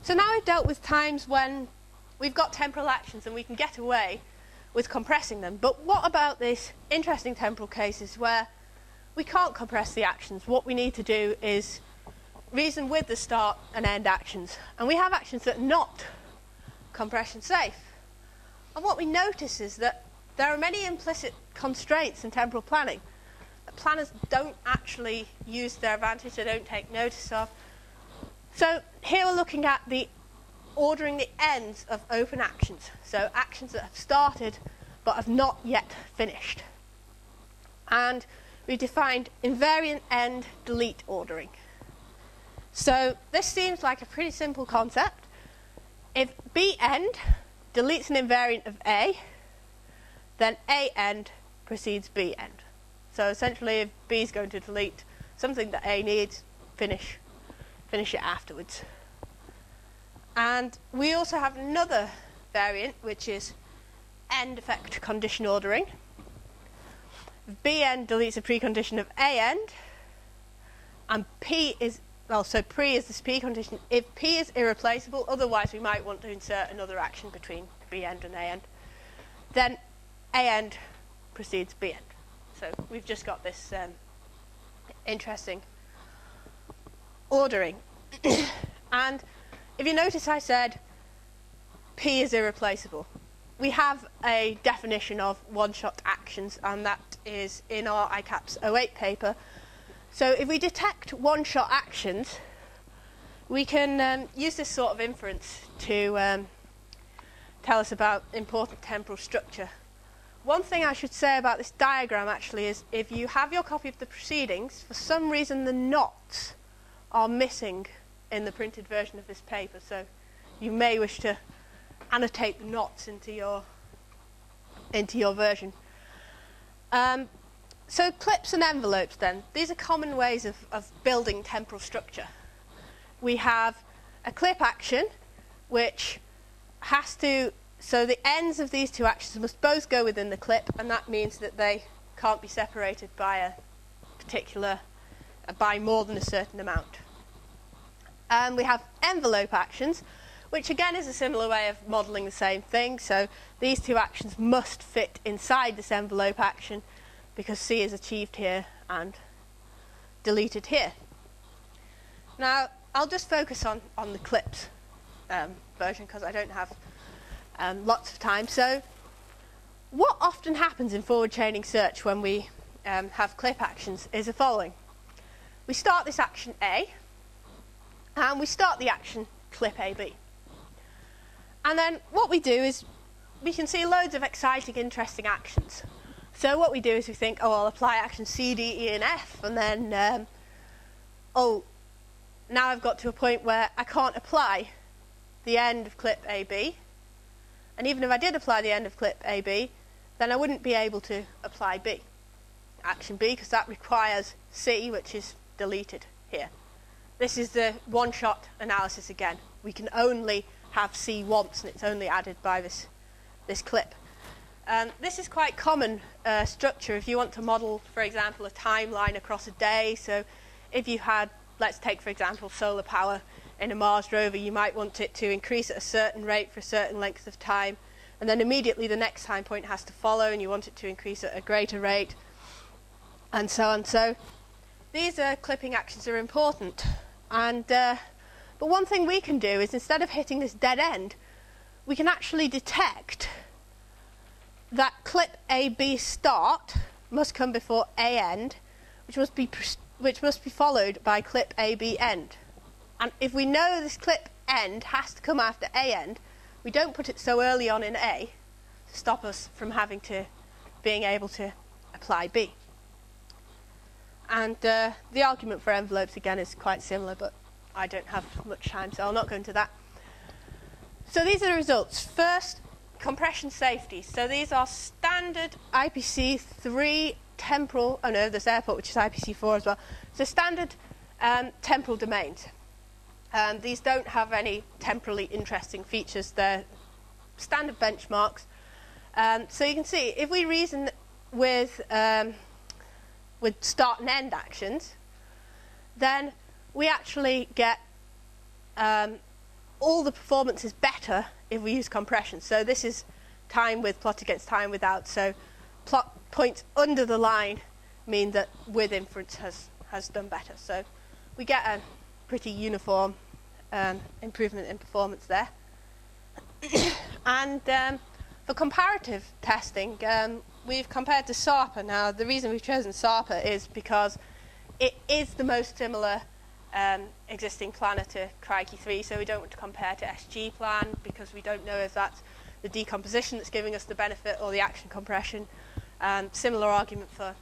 So now we've dealt with times when we've got temporal actions and we can get away with compressing them. But what about these interesting temporal cases where we can't compress the actions? What we need to do is reason with the start and end actions. And we have actions that are not compression safe. And what we notice is that there are many implicit constraints in temporal planning that planners don't actually use to their advantage, they don't take notice of. So here we're looking at the ordering the ends of open actions. So actions that have started but have not yet finished. And we defined invariant end delete ordering. So this seems like a pretty simple concept. If B end deletes an invariant of A, then A end precedes B end. So essentially, if B is going to delete something that A needs, finish it afterwards. And we also have another variant, which is end effect condition ordering. If B end deletes a precondition of A end, and P is, well, so pre is this P condition. If P is irreplaceable, otherwise we might want to insert another action between B end and A end, then A end precedes B end. So we've just got this interesting ordering. And if you notice I said P is irreplaceable. We have a definition of one-shot actions, and that is in our ICAPS 08 paper. So if we detect one-shot actions, we can use this sort of inference to tell us about important temporal structure. One thing I should say about this diagram actually is if you have your copy of the Proceedings, for some reason the knots are missing in the printed version of this paper, so you may wish to annotate the knots into your version. So clips and envelopes then, these are common ways of building temporal structure. We have a clip action which has to, so the ends of these two actions must both go within the clip, and that means that they can't be separated by a particular, by more than a certain amount. And we have envelope actions, which again is a similar way of modelling the same thing. So these two actions must fit inside this envelope action because C is achieved here and deleted here. Now, I'll just focus on the clips version because I don't have lots of time. So what often happens in forward chaining search when we have clip actions is the following. We start this action A, and we start the action clip AB. And then what we do is we can see loads of exciting, interesting actions. So what we do is we think, oh, I'll apply action C, D, E, and F, and then, now I've got to a point where I can't apply the end of clip AB. And even if I did apply the end of clip AB, then I wouldn't be able to apply B, action B, because that requires C, which is deleted here. This is the one-shot analysis again. We can only have C once, and it's only added by this clip. This is quite common structure if you want to model, for example, a timeline across a day. So if you had, let's take, for example, solar power in a Mars rover, you might want it to increase at a certain rate for a certain length of time, and then immediately the next time point has to follow, and you want it to increase at a greater rate, and so on. So these clipping actions are important. And but one thing we can do is, instead of hitting this dead end, we can actually detect that clip AB start must come before A end, which must be followed by clip AB end. And if we know this clip end has to come after A end, we don't put it so early on in A to stop us from being able to apply B. And the argument for envelopes again is quite similar, but I don't have much time, so I'll not go into that. So these are the results. First, compression safety. So these are standard IPC3 temporal, oh no, there's airport, which is IPC4 as well. So standard temporal domains. These don't have any temporally interesting features. They're standard benchmarks. So you can see, if we reason with start and end actions, then we actually get all the performance is better if we use compression. So this is time with plot against time without. So plot points under the line mean that with inference has done better. So we get a pretty uniform improvement in performance there. And for comparative testing, we've compared to SARPA. Now, the reason we've chosen SARPA is because it is the most similar existing planner to Crikey 3, so we don't want to compare to SG plan because we don't know if that's the decomposition that's giving us the benefit or the action compression. Similar argument for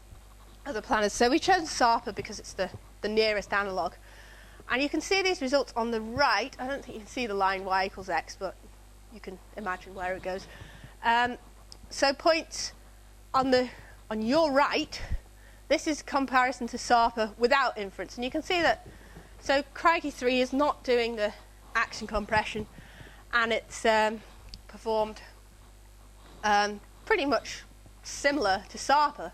other planners. So we've chosen SARPA because it's the nearest analogue. And you can see these results on the right. I don't think you can see the line y equals x, but you can imagine where it goes. So points on your right, this is comparison to SARPA without inference. And you can see that, so Crikey 3 is not doing the action compression, and it's performed pretty much similar to SARPA.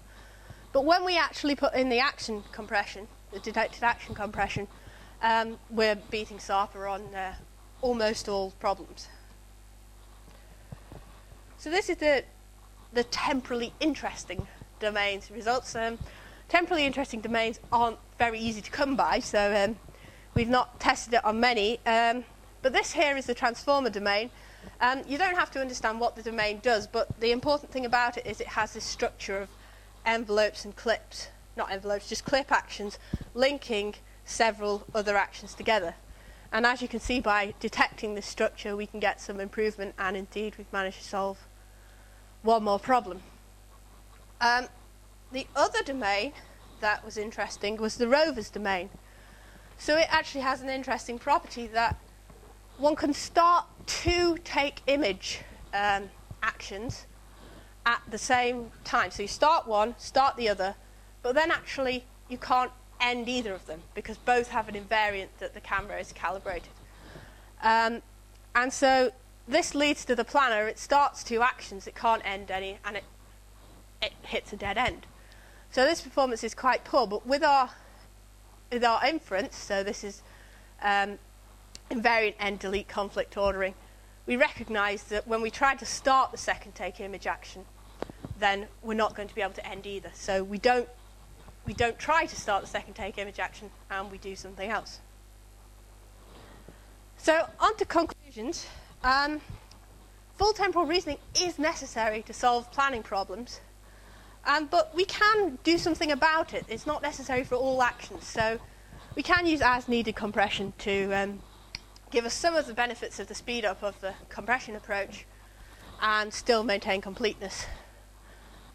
But when we actually put in the action compression, the detected action compression, we're beating SARPA on almost all problems. So this is the temporally interesting domains results. Temporally interesting domains aren't very easy to come by, so we've not tested it on many. But this here is the transformer domain. You don't have to understand what the domain does, but the important thing about it is it has this structure of envelopes and clips, not envelopes, just clip actions linking several other actions together. And as you can see, by detecting this structure, we can get some improvement, and indeed we've managed to solve one more problem. The other domain that was interesting was the rover's domain. So it actually has an interesting property that one can start two take image actions at the same time. So you start one, start the other, but then actually you can't end either of them because both have an invariant that the camera is calibrated. And so this leads to the planner. It starts two actions, it can't end any, and it hits a dead end. So this performance is quite poor, but with our inference, so this is invariant end delete conflict ordering, we recognize that when we try to start the second take image action, then we're not going to be able to end either. So we don't try to start the second take image action, and we do something else. So on to conclusions. Full temporal reasoning is necessary to solve planning problems, but we can do something about it. It's not necessary for all actions. So we can use as-needed compression to give us some of the benefits of the speed-up of the compression approach and still maintain completeness.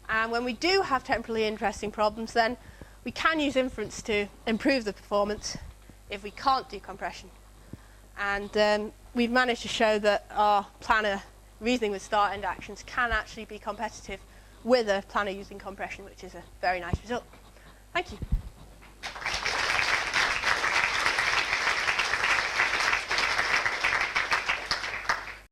And when we do have temporally interesting problems, then we can use inference to improve the performance if we can't do compression. And we've managed to show that our planner reasoning with start-end actions can actually be competitive with a planner using compression, which is a very nice result. Thank you.